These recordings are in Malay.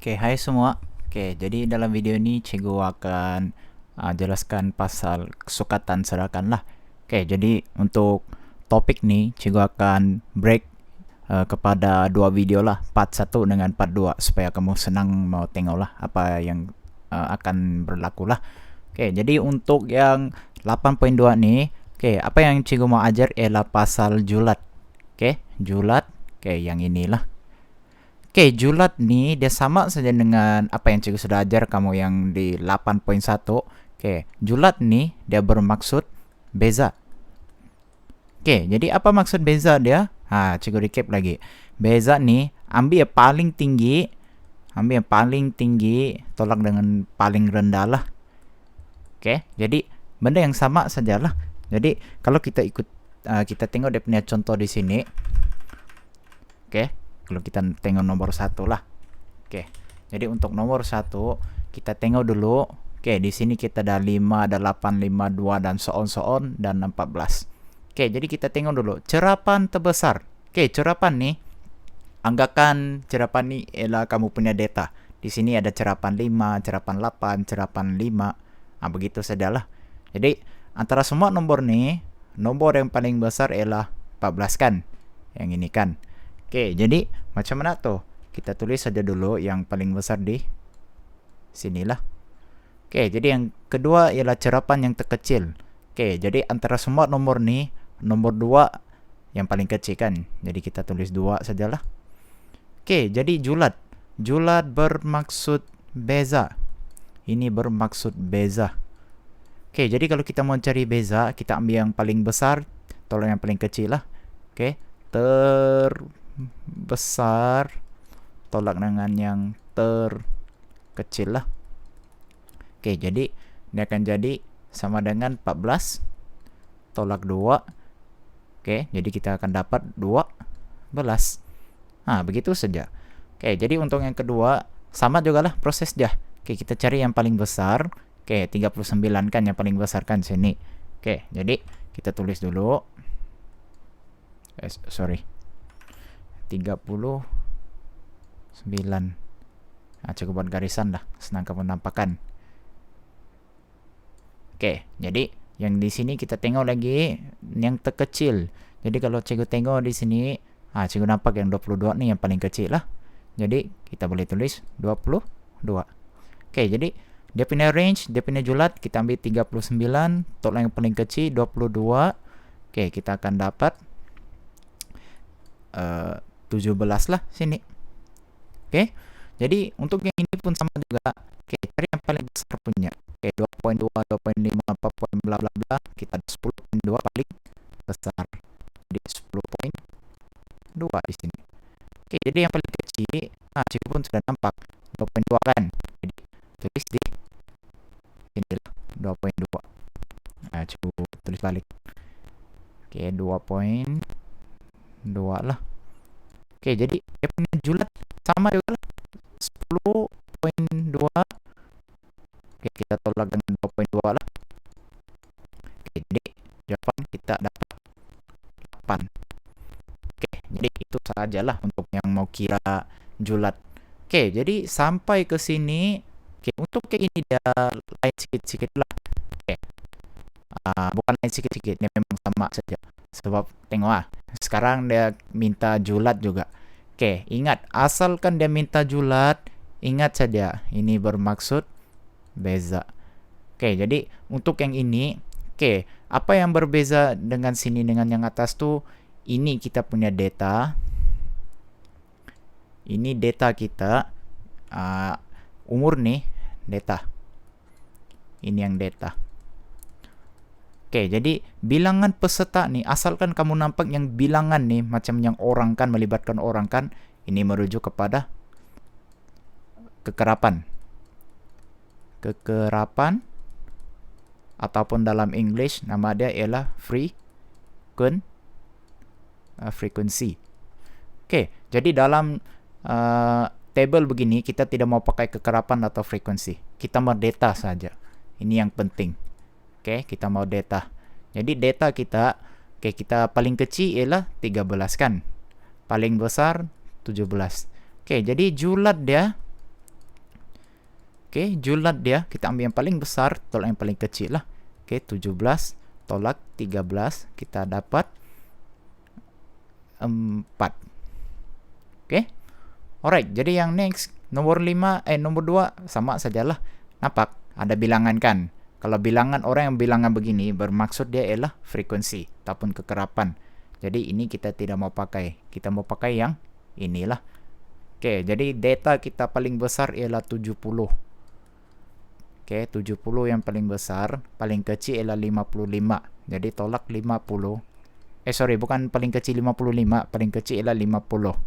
Oke, hai semua. Oke, jadi dalam video ini Cikgu akan jelaskan pasal kesukatan sedangkan lah. Oke, jadi untuk topik nih Cikgu akan break kepada dua video lah, part 1 dengan part 2 supaya kamu senang mau tengok lah apa yang akan berlaku lah. Oke, jadi untuk yang 8.2 nih, oke, apa yang Cikgu mau ajar ialah pasal julat. Oke, julat. Oke, yang inilah. Oke, julat nih dia sama saja dengan apa yang cikgu sudah ajar kamu yang di 8.1. Oke, julat nih dia bermaksud beza. Oke, jadi apa maksud beza dia? Cikgu recap lagi. Beza nih ambil yang paling tinggi, tolak dengan paling rendah lah. Oke, jadi benda yang sama sajalah. Jadi kalau kita kita tengok dia punya contoh di sini. Oke, kalau kita tengok nomor 1 lah. Oke, jadi untuk nomor 1 kita tengok dulu. Oke, di sini kita ada 5, ada 8, 5, 2 dan so on dan 14. Oke, jadi kita tengok dulu cerapan terbesar. Oke, cerapan nih, anggakan cerapan nih ialah kamu punya data. Di sini ada cerapan 5, cerapan 8, cerapan 5. Begitu sajalah. Jadi antara semua nomor nih, nomor yang paling besar ialah 14 kan? Yang ini kan. Oke, jadi macam mana tuh? Kita tulis saja dulu yang paling besar di sinilah. Oke, jadi yang kedua ialah cerapan yang terkecil. Oke, jadi antara semua nomor nih, nomor 2 yang paling kecil kan. Jadi kita tulis 2 sajalah. Oke, jadi julat. Julat bermaksud beza. Ini bermaksud beza. Oke, jadi kalau kita mau cari beza, kita ambil yang paling besar, tolong yang paling kecil lah. Oke, terbesar tolak dengan yang terkecil lah. Oke, jadi ini akan jadi sama dengan 14 tolak 2. Oke, jadi kita akan dapat 12. Begitu saja. Oke, jadi untuk yang kedua sama juga lah proses dia. Oke, kita cari yang paling besar. Oke, 39 kan yang paling besar kan sini. Oke, jadi kita tulis dulu. Sorry. 39. Cukup buat garisan lah, senang kamu nampakkan. Oke, jadi yang di sini kita tengok lagi yang terkecil. Jadi kalau cikgu tengok di sini, cikgu nampak yang 22 nih yang paling kecil lah. Jadi kita boleh tulis 22. Oke, jadi dia punya range, dia punya julat, kita ambil 39, tolak yang paling kecil 22. Oke, kita akan dapat 17 lah sini. Oke, jadi untuk yang ini pun sama juga. Oke, cari yang paling besar punya. Oke, 2.2, 2.5, apa poin bla bla bla. Kita ada 10.2 paling besar. Jadi 10.2 di sini. Oke, jadi yang paling kecil, cikgu pun sudah nampak 2.2 kan. Jadi tulis di inilah 2.2. Cikgu tulis balik. Oke, 2.2 lah. Oke, jadi dia punya julat sama juga lah 10.2. Oke, kita tolak dengan 2.2 lah. Oke, jadi jawaban kita dapat 8. Oke, jadi itu sajalah untuk yang mau kira julat. Oke, jadi sampai ke sini. Oke, untuk kayak ini dia lain sikit-sikit lah. Oke, bukan lain sikit-sikit, dia memang sama saja. Sebab tengok sekarang dia minta julat juga. Oke, ingat asalkan dia minta julat, ingat saja ini bermaksud beza. Oke, jadi untuk yang ini, oke, apa yang berbeza dengan sini dengan yang atas tuh? Ini kita punya data. Ini data kita. Umur nih data. Ini yang data. Oke, jadi bilangan peserta nih, asalkan kamu nampak yang bilangan nih, macam yang orang kan, melibatkan orang kan, ini merujuk kepada kekerapan. Kekerapan, ataupun dalam English, nama dia ialah frequency. Oke, jadi dalam table begini, kita tidak mau pakai kekerapan atau frekuensi. Kita mau data saja. Ini yang penting. Oke, kita mau data. Jadi data kita, kita paling kecil ialah 13 kan. Paling besar 17. Oke, jadi julat dia Oke, julat dia, kita ambil yang paling besar, tolak yang paling kecil lah. Oke, 17 tolak 13, kita dapat 4. Oke. Alright, jadi yang next nomor 2 sama sajalah. Nampak? Ada bilangan kan? Kalau bilangan orang yang bilangan begini bermaksud dia ialah frekuensi ataupun kekerapan. Jadi ini kita tidak mau pakai. Kita mau pakai yang inilah. Oke, jadi data kita paling besar ialah 70. Oke, 70 yang paling besar, paling kecil ialah 55. Jadi tolak 50. Bukan paling kecil 55, paling kecil ialah 50.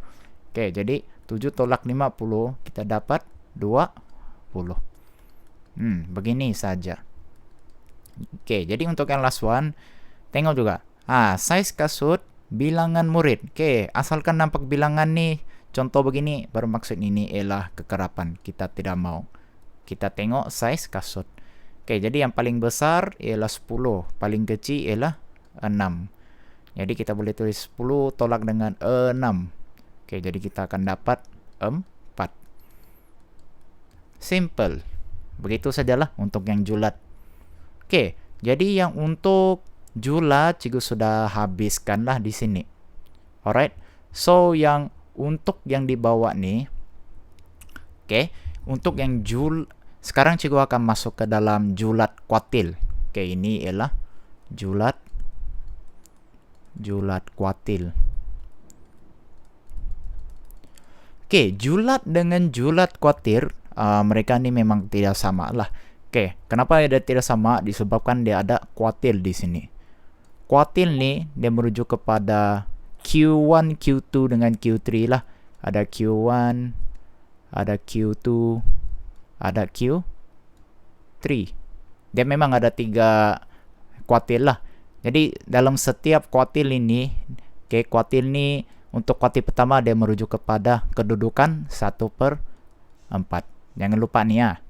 Oke, jadi 7 tolak 50, kita dapat 20. Begini saja. Oke, jadi untuk yang last one, tengok juga. Size kasut, bilangan murid. Oke, asalkan nampak bilangan nih, contoh begini, bermaksud ini ialah kekerapan. Kita tidak mau. Kita tengok size kasut. Oke, jadi yang paling besar ialah 10, paling kecil ialah 6. Jadi kita boleh tulis 10 tolak dengan 6. Oke, jadi kita akan dapat 4. Simple. Begitu sajalah untuk yang julat. Oke, jadi yang untuk julat cikgu sudah habiskanlah di sini. Alright. So yang untuk yang dibawa nih, oke, untuk yang sekarang cikgu akan masuk ke dalam julat kuartil. Oke, ini ialah julat kuartil. Oke, julat dengan julat kuartil, mereka ini memang tidak sama lah. Oke, kenapa ada tidak sama? Disebabkan dia ada kuartil di sini. Kuartil nih dia merujuk kepada Q1, Q2 dengan Q3 lah. Ada Q1, ada Q2, ada Q3. Dia memang ada 3 kuartil lah. Jadi dalam setiap kuartil ini, kuartil ini untuk kuartil pertama dia merujuk kepada kedudukan 1/4. Jangan lupa nih ya.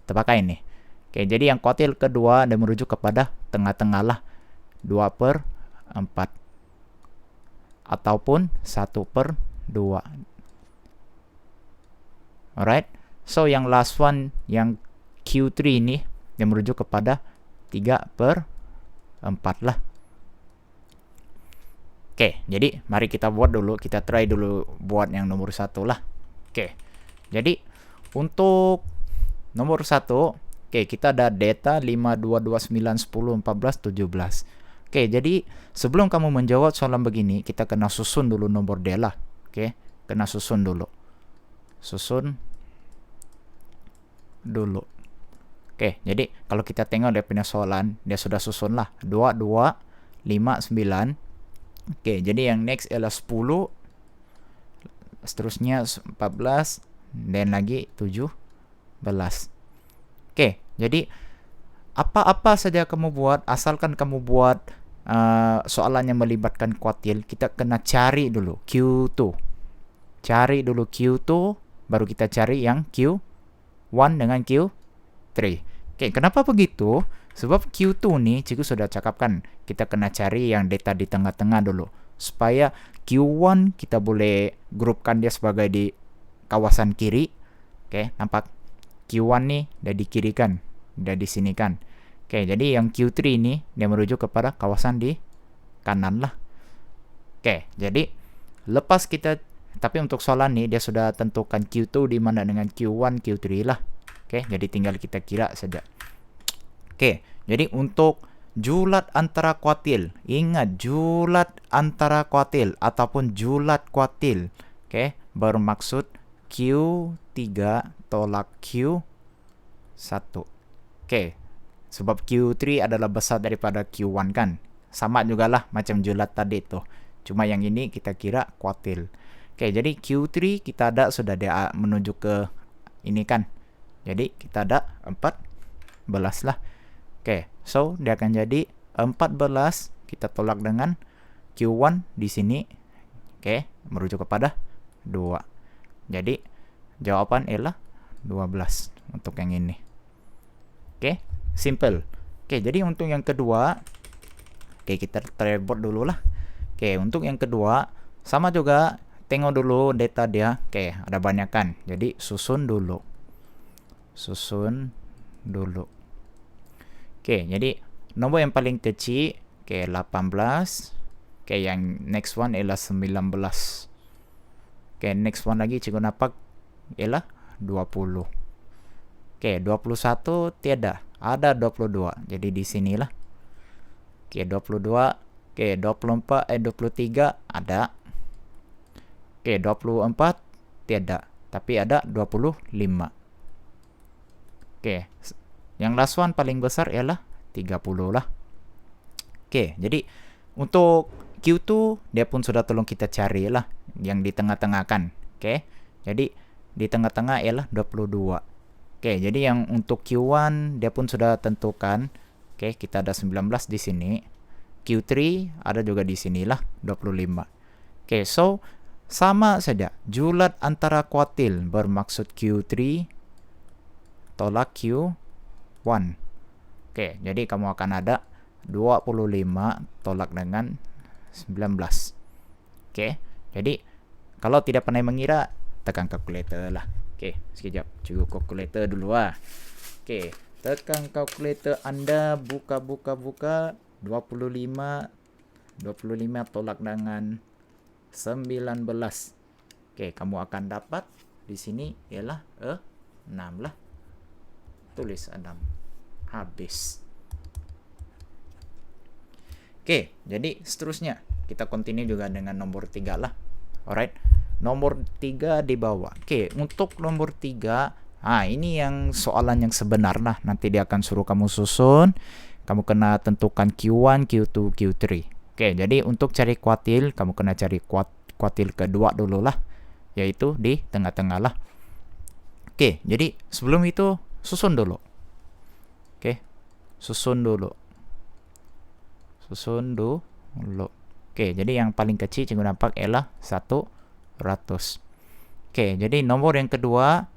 Terpakai nih. Oke, jadi yang kuartil kedua dia merujuk kepada tengah-tengah lah. 2/4 ataupun 1/2. Alright. So yang last one, yang Q3 ini dia merujuk kepada 3/4 lah. Oke, jadi mari kita buat dulu, kita try dulu buat yang nomor 1 lah. Oke, jadi untuk nomor 1, oke, kita ada data 5, 2, 2, 9, 10, 14, 17. Oke, jadi sebelum kamu menjawab soalan begini, kita kena susun dulu nomor dia lah. Oke, kena susun dulu. Susun dulu. Oke, jadi kalau kita tengok dia punya soalan, dia sudah susun lah. 2, 2, 5, 9. Oke, jadi yang next adalah 10, seterusnya 14, dan lagi 17. Oke, jadi apa-apa saja kamu buat, asalkan kamu buat soalan yang melibatkan kuartil, kita kena cari dulu Q2. Cari dulu Q2, baru kita cari yang Q1 dengan Q3. Oke, kenapa begitu? Sebab Q2 nih, cikgu sudah cakapkan, kita kena cari yang data di tengah-tengah dulu. Supaya Q1 kita boleh grupkan dia sebagai di kawasan kiri. Oke, nampak? Q1 nih, dia di kiri kan? Dia di sini kan? Oke, jadi yang Q3 ini, dia merujuk kepada kawasan di kanan lah. Oke, jadi lepas kita, tapi untuk soalan nih, dia sudah tentukan Q2 di mana dengan Q1, Q3 lah. Oke, jadi tinggal kita kira saja. Oke, jadi untuk julat antara kuartil, ingat julat antara kuartil ataupun julat kuartil, oke, bermaksud Q3 tolak Q1. Oke, sebab Q3 adalah besar daripada Q1 kan, sama juga lah macam julat tadi tuh, cuma yang ini kita kira kuartil. Oke, jadi Q3 kita ada sudah dia menuju ke ini kan, jadi kita ada 14 lah. Oke, so dia akan jadi 14, kita tolak dengan Q1 di sini. Oke, merujuk kepada 2. Jadi jawaban ialah 12 untuk yang ini. Oke, simple. Oke, jadi untuk yang kedua, oke, kita try buat dulu lah. Oke, untuk yang kedua sama juga, tengok dulu data dia. Oke, ada banyak kan. Jadi susun dulu. susun dulu. Oke, jadi nomor yang paling kecil, oke, 18. Oke, yang next one ialah 19. Oke, next one lagi cikgu nampak ialah 20. Oke, 21 tiada, ada 22. Jadi di sinilah. Oke, 22. Oke, 23 ada. Oke, 24 tiada, tapi ada 25. Oke, yang last one paling besar ialah 30 lah. Oke, jadi untuk Q2 dia pun sudah tolong kita cari lah yang di tengah-tengah kan. Oke, jadi di tengah-tengah ialah 22. Oke, jadi yang untuk Q1 dia pun sudah tentukan. Oke, kita ada 19 di sini. Q3 ada juga di sinilah 25. Oke, so sama saja. Julat antara kuartil bermaksud Q3 tolak Q1. Oke, jadi kamu akan ada 25 tolak dengan 19. Oke, jadi kalau tidak pandai mengira, tekan kalkulator lah. Oke, sekejap. Cukup kalkulator dulu lah. Oke, tekan kalkulator Anda, buka. 25 tolak dengan 19. Oke, kamu akan dapat di sini ialah 6 lah. Tulis 6. Habis. Oke, jadi seterusnya kita continue juga dengan nomor 3 lah. Alright. Nomor 3 di bawah. Oke, untuk nomor 3, ini yang soalan yang sebenar lah. Nanti dia akan suruh kamu susun. Kamu kena tentukan Q1, Q2, Q3. Oke, jadi untuk cari kuartil, kamu kena cari kuartil kedua dulu lah. Yaitu di tengah-tengah lah. Oke, jadi sebelum itu susun dulu. Oke, susun dulu. Oke, jadi yang paling kecil cikgu nampak ialah 100. Oke, jadi nomor yang kedua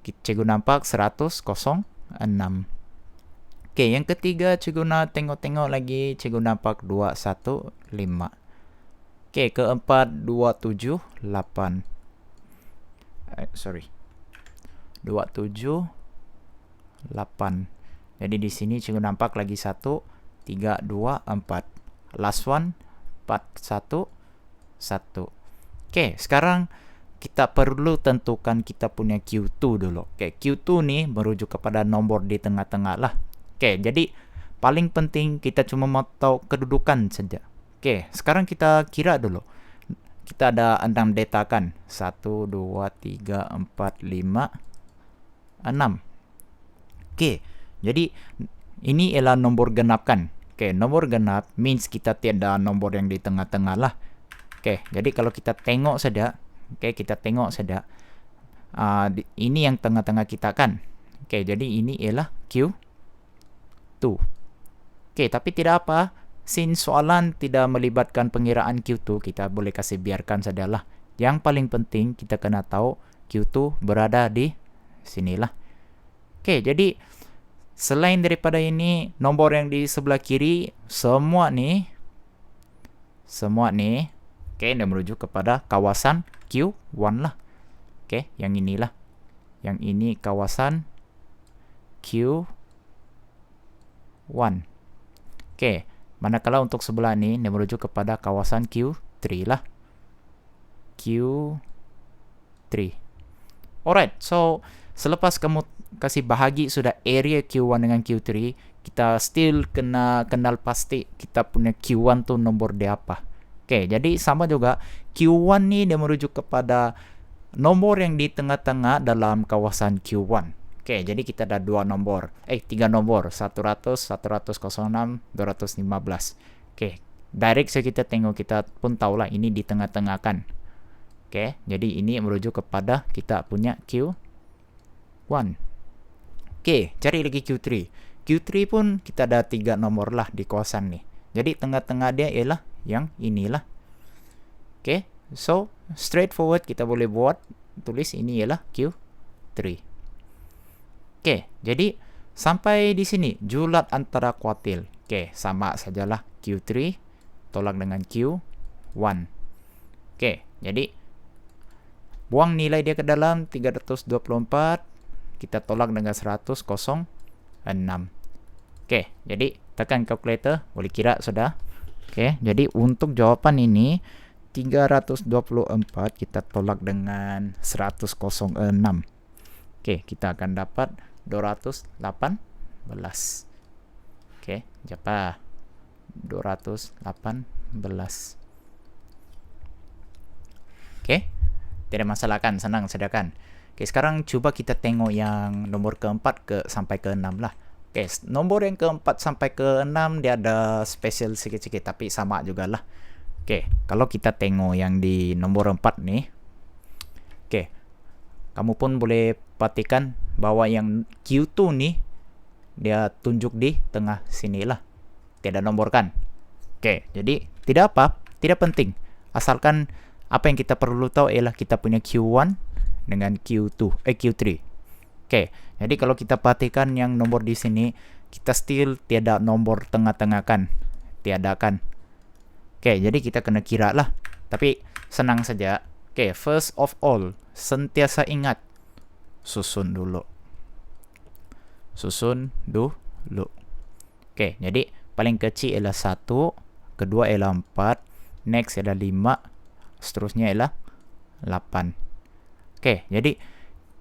cikgu nampak 100,06. Oke, yang ketiga cikgu nak tengok lagi, cikgu nampak 215. Oke, keempat 278. 278. Jadi di sini cikgu nampak lagi 1, 3, 2, 4. Last one 4, 1, 1. Oke, sekarang kita perlu tentukan kita punya Q2 dulu. Oke, Q2 nih merujuk kepada nomor di tengah-tengah lah. Oke, jadi paling penting kita cuma mau tahu kedudukan saja. Oke, sekarang kita kira dulu. Kita ada 6 data kan. 1, 2, 3, 4, 5, 6. Oke, jadi ini ialah nomor genap kan. Oke, nomor genap means kita tiada nomor yang di tengah-tengah lah. Oke, jadi kalau kita tengok saja. Oke, kita tengok saja. Ini yang tengah-tengah kita kan. Oke, jadi ini ialah Q2. Oke, tapi tidak apa. Since soalan tidak melibatkan pengiraan Q2, kita boleh kasih biarkan sajalah. Yang paling penting kita kena tahu Q2 berada di sinilah. Oke, jadi selain daripada ini, nomor yang di sebelah kiri, semua nih, oke, dia merujuk kepada kawasan Q1 lah. Oke, yang inilah. Yang ini kawasan Q1. Oke, manakala untuk sebelah ini, dia merujuk kepada kawasan Q3 lah. Q3. Alright, so selepas kamu kasih bahagi sudah area Q1 dengan Q3, kita still kena kenal pasti kita punya Q1 tuh nomor dia apa. Oke, jadi sama juga Q1 nih dia merujuk kepada nomor yang di tengah-tengah dalam kawasan Q1. Oke, jadi kita ada 3 nomor, 100, 100,06, 215. Oke, direct saja kita tengok, kita pun tahulah ini di tengah-tengah kan. Oke, jadi ini merujuk kepada kita punya Q1. Oke, cari lagi Q3. Q3 pun kita ada 3 nomor lah di kawasan nih. Jadi tengah-tengah dia ialah yang inilah. Oke, so straightforward kita boleh buat tulis ini ialah Q3. Oke, jadi sampai di sini julat antara kuartil. Oke, sama sajalah Q3 tolak dengan Q1. Oke, jadi buang nilai dia ke dalam 324. kita tolak dengan 100, 6. Oke, jadi tekan calculator, boleh kira sudah. Oke, jadi untuk jawapan ini 324 kita tolak dengan 106. Oke, kita akan dapat 218. Oke, japa 218. Oke, tidak masalah kan, senang saja kan. Oke, sekarang coba kita tengok yang nomor keempat sampai ke 6 lah. Oke, nomor yang keempat sampai ke 6 dia ada spesial sikit-sikit, tapi sama juga lah. Oke, kalau kita tengok yang di nomor 4 nih. Oke, kamu pun boleh perhatikan bahwa yang Q2 nih dia tunjuk di tengah sini lah. Tidak nomor kan. Oke, jadi tidak apa, tidak penting. Asalkan apa yang kita perlu tahu ialah kita punya Q1 dengan Q3. Oke, jadi kalau kita perhatikan yang nomor di sini, kita still tiada nomor tengah-tengah kan. Tiada kan. Oke, jadi kita kena kira lah. Tapi senang saja. Oke, first of all, sentiasa ingat susun dulu. Oke, jadi paling kecil ialah 1, kedua ialah 4, next ialah 5, seterusnya ialah 8. Oke, jadi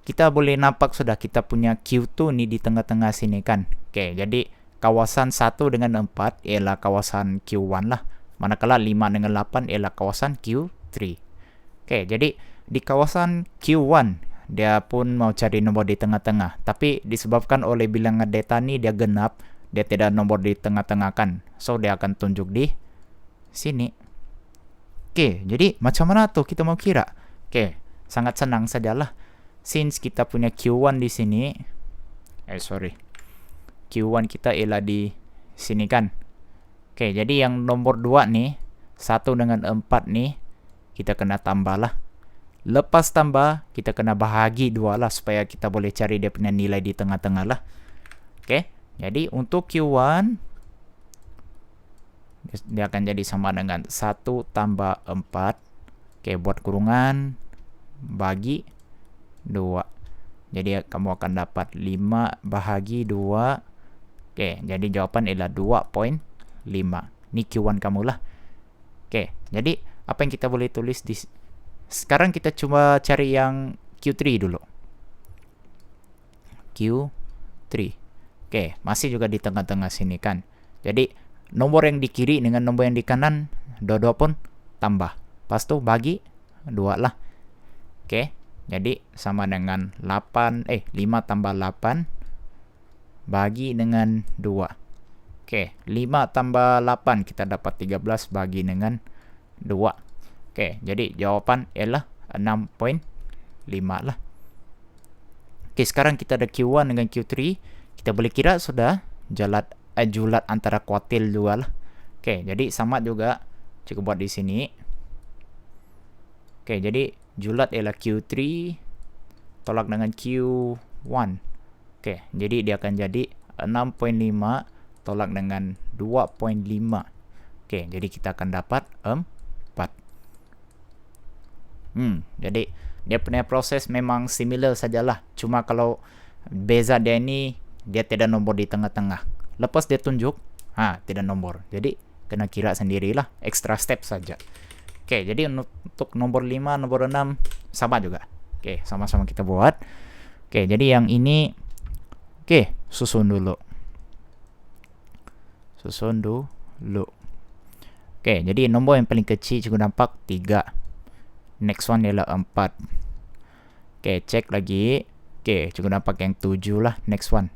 kita boleh nampak sudah kita punya Q2 ni di tengah-tengah sini kan. Oke, jadi kawasan 1 dengan 4 ialah kawasan Q1 lah. Manakala 5 dengan 8 ialah kawasan Q3. Oke, jadi di kawasan Q1 dia pun mau cari nomor di tengah-tengah. Tapi disebabkan oleh bilangan data ni dia genap, dia tidak nomor di tengah-tengah kan. So dia akan tunjuk di sini. Oke, jadi macam mana tuh kita mau kira? Oke, sangat senang sajalah. Since kita punya Q1 di sini. Q1 kita ialah di sini kan. Oke, jadi yang nomor 2 nih, 1 dengan 4 nih, kita kena tambah lah. Lepas tambah, kita kena bahagi 2 lah, supaya kita boleh cari dia punya nilai di tengah-tengah lah. Oke, jadi untuk Q1, dia akan jadi sama dengan 1 tambah 4. Oke, buat kurungan, bagi 2. Jadi kamu akan dapat 5 bahagi 2. Oke, jadi jawapan ialah 2.5. Ini Q1 kamu lah. Oke, jadi apa yang kita boleh tulis di sekarang kita coba cari yang Q3 dulu. Q3. Oke, masih juga di tengah-tengah sini kan. Jadi nomor yang di kiri dengan nomor yang di kanan dua-dua pun tambah. Lepas tu bagi 2 lah. Oke, jadi sama dengan 5 tambah 8 bagi dengan 2. Oke, 5 tambah 8 kita dapat 13 bagi dengan 2. Oke, jadi jawapan ialah 6.5 lah. Oke, sekarang kita ada Q1 dengan Q3. Kita boleh kira sudah julat antara kuartil 2 lah. Oke, jadi sama juga. Cukup buat di sini. Oke, jadi julat ialah Q3 tolak dengan Q1. Oke, jadi dia akan jadi 6.5 tolak dengan 2.5. Oke, jadi kita akan dapat 4. Jadi dia punya proses memang similar sajalah. Cuma kalau beza dia ini, dia tidak nombor di tengah-tengah. Lepas dia tunjuk, tidak nombor. Jadi kena kira sendirilah, extra step saja. Oke, jadi untuk nomor 5, nomor 6 sama juga. Oke, sama-sama kita buat. Oke, jadi yang ini susun dulu. Oke, jadi nombor yang paling kecil cukup nampak 3. Next one ialah 4. Oke, cek lagi. Oke, cukup nampak yang 7 lah. Next one.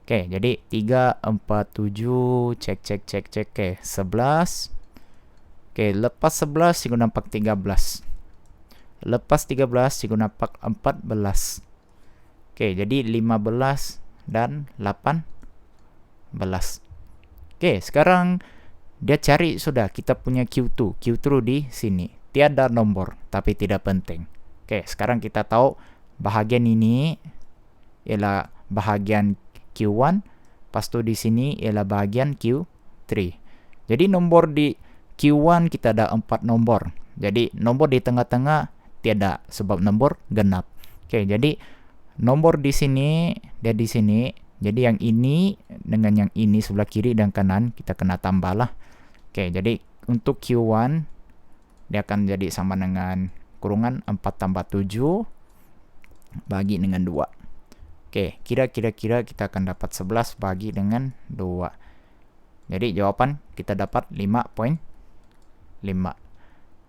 Oke, jadi 3, 4, 7. Cek. Oke, 11. Oke, lepas 11 cukup nampak 13. Lepas 13 cukup nampak 14. Oke, jadi 15 dan 18. Oke, sekarang dia cari sudah kita punya Q2 di sini. Tiada nomor, tapi tidak penting. Oke, sekarang kita tahu bahagian ini ialah bahagian Q1, pas tu di sini ialah bahagian Q3. Jadi nomor di Q1 kita ada 4 nombor. Jadi nombor di tengah-tengah tiada sebab nombor genap. Oke, jadi nomor di sini, dia di sini. Jadi yang ini dengan yang ini sebelah kiri dan kanan kita kena tambah lah. Oke, jadi untuk Q1 dia akan jadi sama dengan kurungan 4 tambah 7 bagi dengan 2. Oke, kira-kira kita akan dapat 11 bagi dengan 2. Jadi jawaban kita dapat 5.5.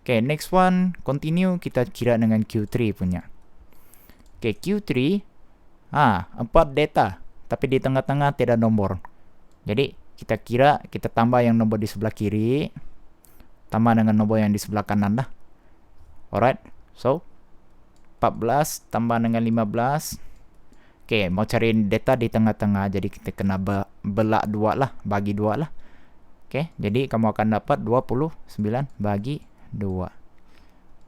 Oke, next one, continue, kita kira dengan Q3 punya. Oke, Q3, 4 data, tapi di tengah-tengah tidak nomor. Jadi, kita kira, kita tambah yang nomor di sebelah kiri, tambah dengan nomor yang di sebelah kanan lah. Alright, so, 14 tambah dengan 15. Oke, mau cari data di tengah-tengah, jadi kita kena belak 2 lah, bagi 2 lah. Oke, jadi kamu akan dapat 29 bagi 2.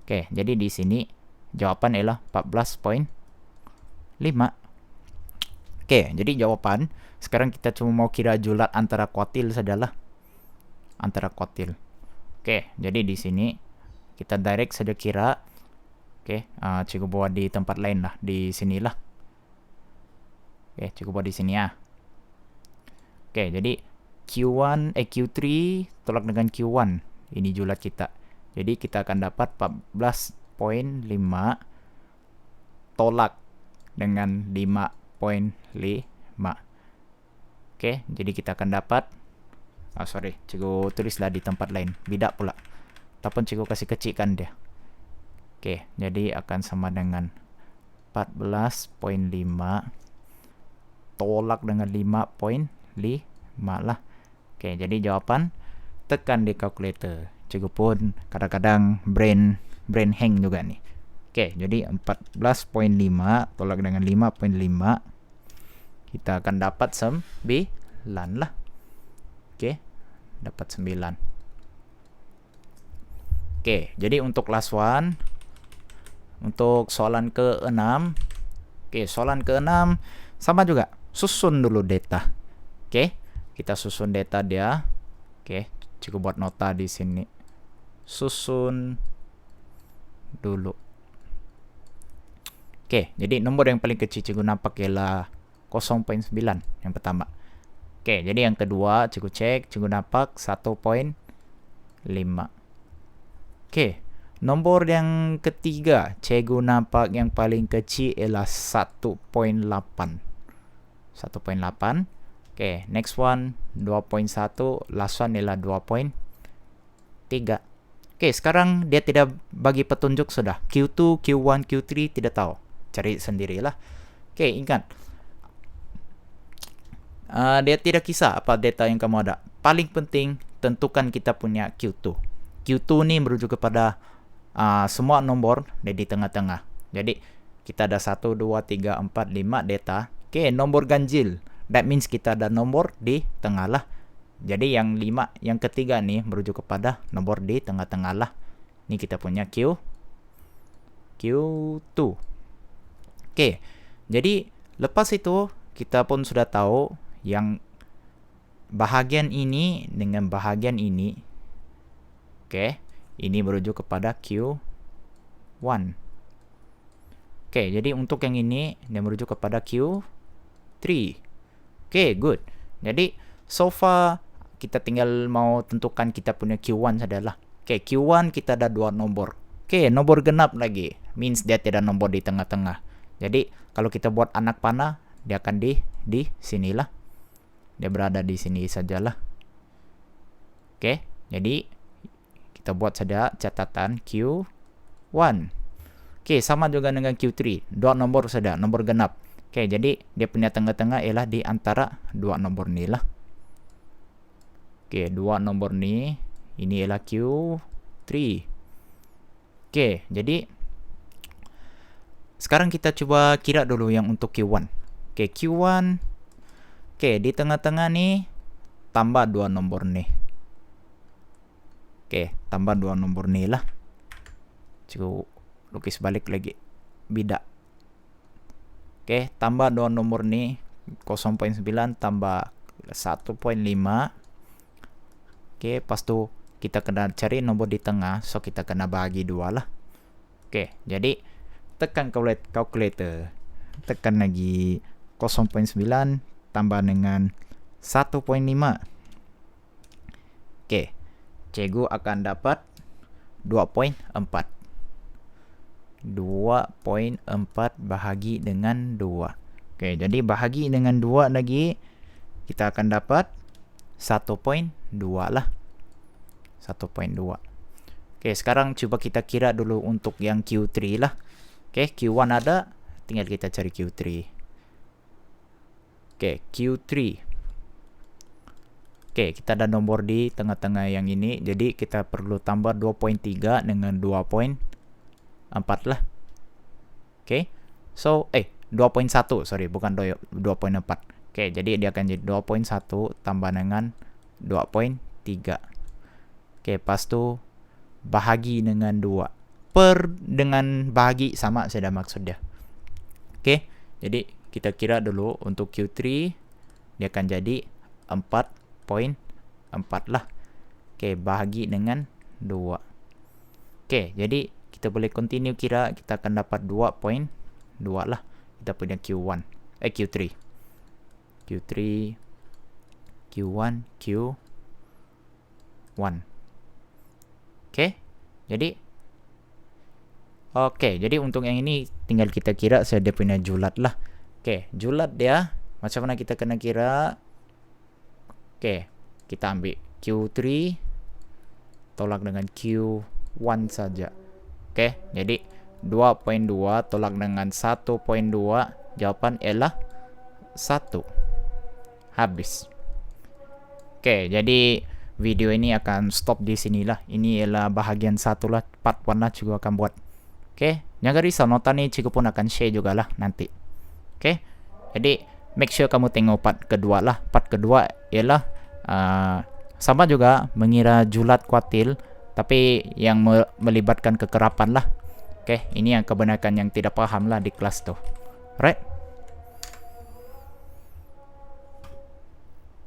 Oke, jadi di sini jawaban ialah 14.5. Oke, jadi jawaban sekarang kita cuma mau kira julat antara kuartil sajalah. Antara kuartil. Oke, jadi di sini kita direct saja kira. Oke, cikgu buat di tempat lain lah, di sinilah. Oke, cikgu buat di sini ya. Oke, jadi Q3 tolak dengan Q1. Ini julat kita. Jadi kita akan dapat 14.5 tolak dengan 5.5. Oke, jadi kita akan dapat, cikgu tulislah di tempat lain, bidak pula. Ataupun cikgu kasih kecilkan dia. Oke, jadi akan sama dengan 14.5 tolak dengan 5.5 lah. Oke, jadi jawaban tekan di kalkulator. Cikgu pun kadang-kadang brain hang juga nih. Oke, jadi 14.5 tolak dengan 5.5 kita akan dapat 9 lah. Oke, dapat 9. Oke, jadi untuk last one, untuk soalan ke-6. Oke, soalan ke-6 sama juga, susun dulu data. Oke, kita susun data dia. Oke, cikgu buat nota di sini. Susun dulu. Oke, jadi nomor yang paling kecil cikgu nampak ialah 0.9 yang pertama. Oke, jadi yang kedua cikgu cek, cikgu nampak 1.5. Oke, nomor yang ketiga cikgu nampak yang paling kecil ialah 1.8. 1.8. Oke, next one 2.1, last one ialah 2.3. Oke, sekarang dia tidak bagi petunjuk sudah. Q2, Q1, Q3 tidak tahu. Cari sendirilah. Oke, ingat. Dia tidak kisah apa data yang kamu ada. Paling penting tentukan kita punya Q2. Q2 ini merujuk kepada semua nomor di tengah-tengah. Jadi kita ada 1, 2, 3, 4, 5 data. Oke, nomor ganjil. That means kita ada nomor di tengah lah. Jadi yang 5, yang ketiga nih merujuk kepada nomor di tengah-tengah lah. Ini kita punya Q2. Oke, jadi lepas itu kita pun sudah tahu yang bahagian ini dengan bahagian ini. Oke, ini merujuk kepada Q1. Oke, jadi untuk yang ini dia merujuk kepada Q3. Oke, good. Jadi so far kita tinggal mau tentukan kita punya Q1 sajalah. Oke, Q1 kita ada 2 nomor. Oke, nomor genap lagi. Means dia tidak nomor di tengah-tengah. Jadi kalau kita buat anak panah, dia akan di sinilah. Dia berada di sini sajalah. Oke, jadi kita buat saja catatan Q1. Oke, sama juga dengan Q3. 2 nomor saja, nomor genap. Oke, jadi dia punya tengah-tengah ialah di antara 2 nomor ni lah. Oke, 2 nomor ni. Ini ialah Q3. Oke, jadi sekarang kita coba kira dulu yang untuk Q1. Oke, Q1. Oke, di tengah-tengah nih tambah 2 nomor nih. Oke, tambah 2 nomor nih lah. Cikgu lukis balik lagi. Bidak. Oke, tambah 2 nomor nih. 0.9 tambah 1.5. Oke, pas tu kita kena cari nomor di tengah. So, kita kena bagi 2 lah. Oke, jadi tekan kalkulator. tekan lagi 0.9 tambah dengan 1.5. Oke, cikgu akan dapat 2.4. 2.4 bahagi dengan 2. Oke, jadi bahagi dengan 2 lagi, kita akan dapat 1.2 lah. 1.2. Oke, sekarang coba kita kira dulu untuk yang Q3 lah. Oke, Q1 ada, tinggal kita cari Q3. Oke, Q3. Oke, kita ada nomor di tengah-tengah yang ini. Jadi kita perlu tambah 2.3 dengan 2.4 lah. Oke. So, 2.1, sorry, bukan 2.4. Oke, jadi dia akan jadi 2.1 tambah dengan 2.3. Oke, pas tu bahagi dengan 2. Per dengan bahagi sama saja maksudnya. Oke, jadi kita kira dulu untuk Q3 dia akan jadi 4.4 lah. Oke, bahagi dengan 2. Oke, jadi kita boleh continue kira, kita akan dapat 2.2 lah. Kita punya Q1. Q3. Q1, Q1. Oke, jadi untuk yang ini tinggal kita kira saya dia punya julat lah. Oke, julat dia macam mana kita kena kira? Oke, kita ambil Q3 tolak dengan Q1 saja. Oke, jadi 2.2 tolak dengan 1.2, jawaban ialah 1. Habis. Oke, jadi video ini akan stop di sinilah. Ini ialah bahagian 1 lah, part 1 lah cikgu akan buat. Oke, jangan risau, nota ni cikgu pun akan share juga lah nanti. Oke, jadi make sure kamu tengok part kedua lah. Part kedua ialah sama juga mengira julat kuatil, tapi yang melibatkan kekerapan lah. Oke, ini yang kebanyakan yang tidak paham lah di kelas tuh. Alright.